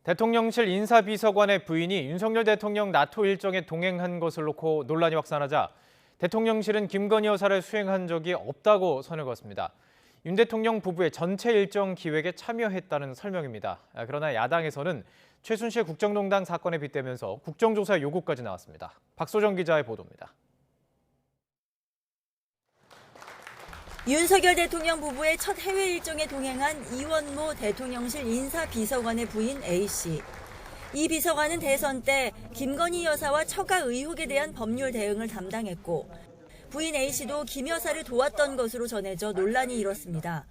대통령실 인사비서관의 부인이 윤석열 대통령 나토 일정에 동행한 것을 놓고 논란이 확산하자 대통령실은 김건희 여사를 수행한 적이 없다고 선을 그었습니다. 윤 대통령 부부의 전체 일정 기획에 참여했다는 설명입니다. 그러나 야당에서는 최순실 국정농단 사건에 빗대면서 국정조사 요구까지 나왔습니다. 박소정 기자의 보도입니다. 윤석열 대통령 부부의 첫 해외 일정에 동행한 이원모 대통령실 인사비서관의 부인 A씨. 이 비서관은 대선 때 김건희 여사와 처가 의혹에 대한 법률 대응을 담당했고 부인 A씨도 김 여사를 도왔던 것으로 전해져 논란이 일었습니다.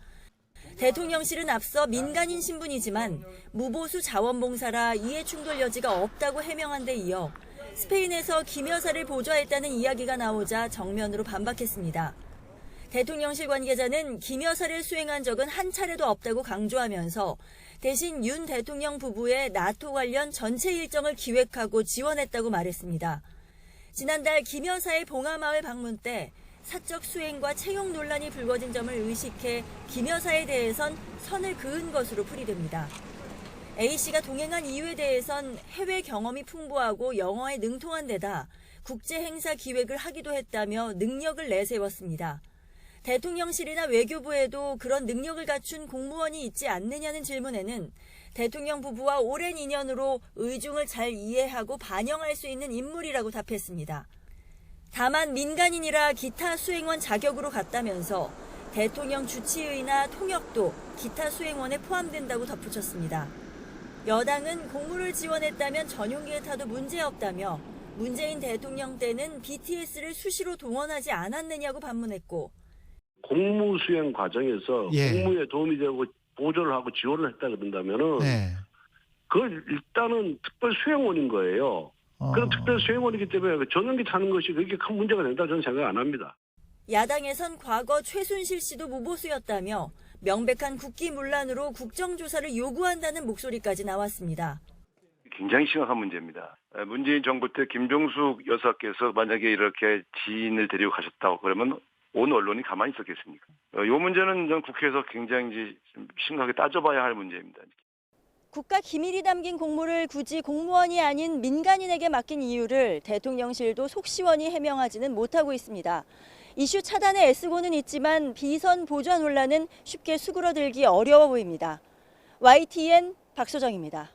대통령실은 앞서 민간인 신분이지만 무보수 자원봉사라 이해 충돌 여지가 없다고 해명한 데 이어 스페인에서 김 여사를 보좌했다는 이야기가 나오자 정면으로 반박했습니다. 대통령실 관계자는 김 여사를 수행한 적은 한 차례도 없다고 강조하면서 대신 윤 대통령 부부의 나토 관련 전체 일정을 기획하고 지원했다고 말했습니다. 지난달 김 여사의 봉하마을 방문 때 사적 수행과 채용 논란이 불거진 점을 의식해 김 여사에 대해선 선을 그은 것으로 풀이됩니다. A씨가 동행한 이유에 대해선 해외 경험이 풍부하고 영어에 능통한 데다 국제 행사 기획을 하기도 했다며 능력을 내세웠습니다. 대통령실이나 외교부에도 그런 능력을 갖춘 공무원이 있지 않느냐는 질문에는 대통령 부부와 오랜 인연으로 의중을 잘 이해하고 반영할 수 있는 인물이라고 답했습니다. 다만 민간인이라 기타 수행원 자격으로 갔다면서 대통령 주치의나 통역도 기타 수행원에 포함된다고 덧붙였습니다. 여당은 공무를 지원했다면 전용기에 타도 문제없다며 문재인 대통령 때는 BTS를 수시로 동원하지 않았느냐고 반문했고 공무 수행 과정에서 공무에 도움이 되고 보조를 하고 지원을 했다 그런다면은 그건 일단은 특별 수행원인 거예요. 그런 특별 수행원이기 때문에 전용기 타는 것이 그렇게 큰 문제가 된다 저는 생각 안 합니다. 야당에선 과거 최순실 씨도 무보수였다며 명백한 국기문란으로 국정조사를 요구한다는 목소리까지 나왔습니다. 굉장히 심각한 문제입니다. 문재인 정부 때 김종숙 여사께서 만약에 이렇게 지인을 데리고 가셨다고 그러면 온 언론이 가만히 있었겠습니까? 이 문제는 전 국회에서 굉장히 심각하게 따져봐야 할 문제입니다. 국가 기밀이 담긴 공무를 굳이 공무원이 아닌 민간인에게 맡긴 이유를 대통령실도 속시원히 해명하지는 못하고 있습니다. 이슈 차단에 애쓰고는 있지만 비선 보좌 논란은 쉽게 수그러들기 어려워 보입니다. YTN 박소정입니다.